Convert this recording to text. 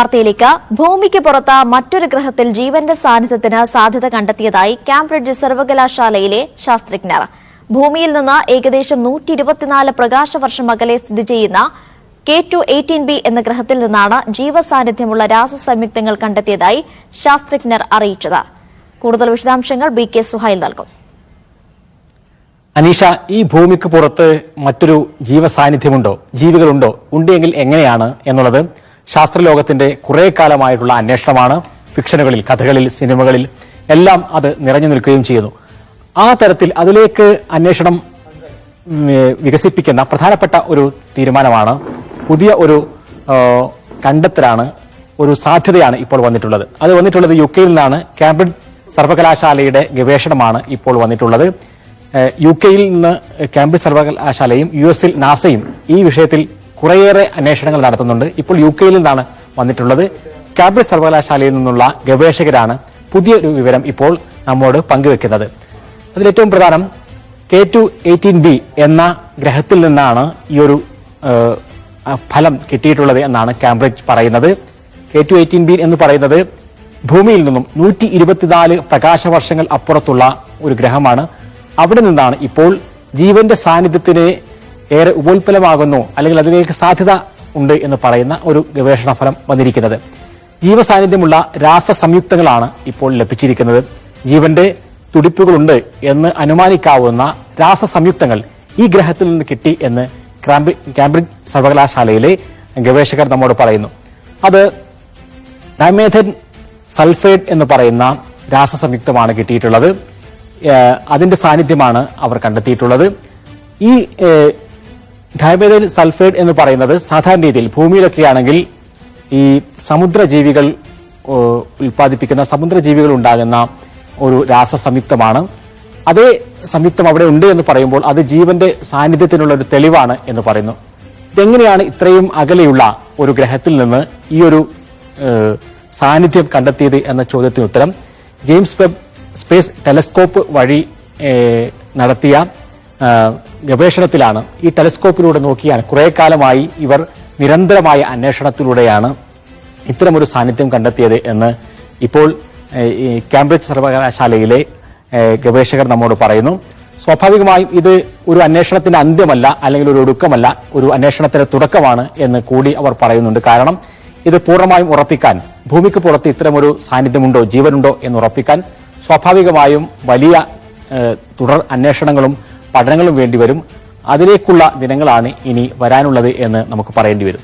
വാർത്തയിലേക്ക് ഭൂമിക്ക് പുറത്ത് മറ്റൊരു ഗ്രഹത്തിൽ ജീവന്റെ സാന്നിധ്യത്തിന് സാധ്യത കണ്ടെത്തിയതായി കാംബ്രിഡ്ജ് സർവകലാശാലയിലെ ശാസ്ത്രജ്ഞർ. ഭൂമിയിൽ നിന്ന് ഏകദേശം 124 പ്രകാശവർഷം അകലെ സ്ഥിതി ചെയ്യുന്ന K2-18b എന്ന ഗ്രഹത്തിൽ നിന്നാണ് ജീവസാന്നിധ്യമുള്ള രാസസംയുക്തങ്ങൾ കണ്ടെത്തിയതായി ശാസ്ത്രജ്ഞർ അറിയിച്ചത്. കൂടുതൽ വിശദാംശങ്ങൾ BK സുഹൈൽ നൽകും. അനീഷ, ഈ ഭൂമിക്ക് പുറത്ത് മറ്റൊരു ജീവസാന്നിധ്യമുണ്ടോ, ജീവികളുണ്ടോ, ഉണ്ടെങ്കിൽ എങ്ങനെയാണ് എന്നുള്ളത് ശാസ്ത്രലോകത്തിന്റെ കുറെ കാലമായിട്ടുള്ള അന്വേഷണമാണ്. ഫിക്ഷനുകളിൽ, കഥകളിൽ, സിനിമകളിൽ എല്ലാം അത് നിറഞ്ഞു നിൽക്കുകയും ചെയ്യുന്നു. ആ തരത്തിൽ അതിലേക്ക് അന്വേഷണം വികസിപ്പിക്കുന്ന പ്രധാനപ്പെട്ട ഒരു തീരുമാനമാണ്, പുതിയ ഒരു കണ്ടെത്തലാണ്, ഒരു സാധ്യതയാണ് ഇപ്പോൾ വന്നിട്ടുള്ളത്. അത് വന്നിട്ടുള്ളത് UK-യിൽ നിന്നാണ്. കാംബ്രിഡ്ജ് സർവകലാശാലയുടെ ഗവേഷണമാണ് ഇപ്പോൾ വന്നിട്ടുള്ളത്. UK-യിൽ നിന്ന് കാംബ്രിഡ്ജ് സർവകലാശാലയും US-ൽ നാസയും ഈ വിഷയത്തിൽ കുറേയേറെ അന്വേഷണങ്ങൾ നടത്തുന്നുണ്ട്. ഇപ്പോൾ UK-യിൽ നിന്നാണ് വന്നിട്ടുള്ളത്. കാംബ്രിഡ്ജ് സർവകലാശാലയിൽ നിന്നുള്ള ഗവേഷകരാണ് പുതിയൊരു വിവരം ഇപ്പോൾ നമ്മോട് പങ്കുവെക്കുന്നത്. അതിലേറ്റവും പ്രധാനം K2-18b എന്ന ഗ്രഹത്തിൽ നിന്നാണ് ഈ ഒരു ഫലം കിട്ടിയിട്ടുള്ളത് എന്നാണ് കാംബ്രിഡ്ജ് പറയുന്നത്. K2-18b എന്ന് പറയുന്നത് ഭൂമിയിൽ നിന്നും 124 പ്രകാശവർഷങ്ങൾ അപ്പുറത്തുള്ള ഒരു ഗ്രഹമാണ്. അവിടെ നിന്നാണ് ഇപ്പോൾ ജീവന്റെ സാന്നിധ്യത്തിന് ഏറെ ഉപോത്പലമാകുന്നു, അല്ലെങ്കിൽ അതിലേക്ക് സാധ്യത ഉണ്ട് എന്ന് പറയുന്ന ഒരു ഗവേഷണ ഫലം വന്നിരിക്കുന്നത്. ജീവസാന്നിധ്യമുള്ള രാസസംയുക്തങ്ങളാണ് ഇപ്പോൾ ലഭിച്ചിരിക്കുന്നത്. ജീവന്റെ തുടിപ്പുകളുണ്ട് എന്ന് അനുമാനിക്കാവുന്ന രാസസംയുക്തങ്ങൾ ഈ ഗ്രഹത്തിൽ നിന്ന് കിട്ടി എന്ന് കാംബ്രിഡ്ജ് സർവകലാശാലയിലെ ഗവേഷകർ നമ്മോട് പറയുന്നു. അത് ഡയമേഥൻ സൾഫേറ്റ് എന്ന് പറയുന്ന രാസസംയുക്തമാണ് കിട്ടിയിട്ടുള്ളത്. അതിന്റെ സാന്നിധ്യമാണ് അവർ കണ്ടെത്തിയിട്ടുള്ളത്. ഈ ഡയമേഥൻ സൾഫേറ്റ് എന്ന് പറയുന്നത് സാധാരണ രീതിയിൽ ഭൂമിയിലൊക്കെയാണെങ്കിൽ ഈ സമുദ്രജീവികൾ ഉൽപ്പാദിപ്പിക്കുന്ന, സമുദ്രജീവികൾ ഉണ്ടാകുന്ന ഒരു രാസസംയുക്തമാണ്. അതേ സംയുക്തം അവിടെ ഉണ്ട് എന്ന് പറയുമ്പോൾ അത് ജീവന്റെ സാന്നിധ്യത്തിനുള്ള ഒരു തെളിവാണ് എന്ന് പറയുന്നു. ഇതെങ്ങനെയാണ് ഇത്രയും അകലെയുള്ള ഒരു ഗ്രഹത്തിൽ നിന്ന് ഈ ഒരു സാന്നിധ്യം കണ്ടെത്തിയത് എന്ന ചോദ്യത്തിന് ഉത്തരം ജെയിംസ് വെബ് സ്പേസ് ടെലസ്കോപ്പ് വഴി നടത്തിയ ഗവേഷണത്തിലാണ്. ഈ ടെലസ്കോപ്പിലൂടെ നോക്കിയാണ് കുറെ കാലമായി ഇവർ നിരന്തരമായ അന്വേഷണത്തിലൂടെയാണ് ഇത്തരമൊരു സാന്നിധ്യം കണ്ടെത്തിയത് എന്ന് ഇപ്പോൾ കാംബ്രിഡ്ജ് സർവകലാശാലയിലെ ഗവേഷകർ നമ്മോട് പറയുന്നു. സ്വാഭാവികമായും ഇത് ഒരു അന്വേഷണത്തിന്റെ അന്ത്യമല്ല, അല്ലെങ്കിൽ ഒരു ഒടുക്കമല്ല, ഒരു അന്വേഷണത്തിന്റെ തുടക്കമാണ് എന്ന് കൂടി അവർ പറയുന്നുണ്ട്. കാരണം ഇത് പൂർണ്ണമായും ഉറപ്പിക്കാൻ, ഭൂമിക്ക് പുറത്ത് ഇത്തരമൊരു സാന്നിധ്യമുണ്ടോ, ജീവനുണ്ടോ എന്ന് ഉറപ്പിക്കാൻ സ്വാഭാവികമായും വലിയ തുടർ അന്വേഷണങ്ങളും പഠനങ്ങളും വേണ്ടിവരും. അതിലേക്കുള്ള ദിനങ്ങളാണ് ഇനി വരാനുള്ളത് എന്ന് നമുക്ക് പറയേണ്ടി വരും.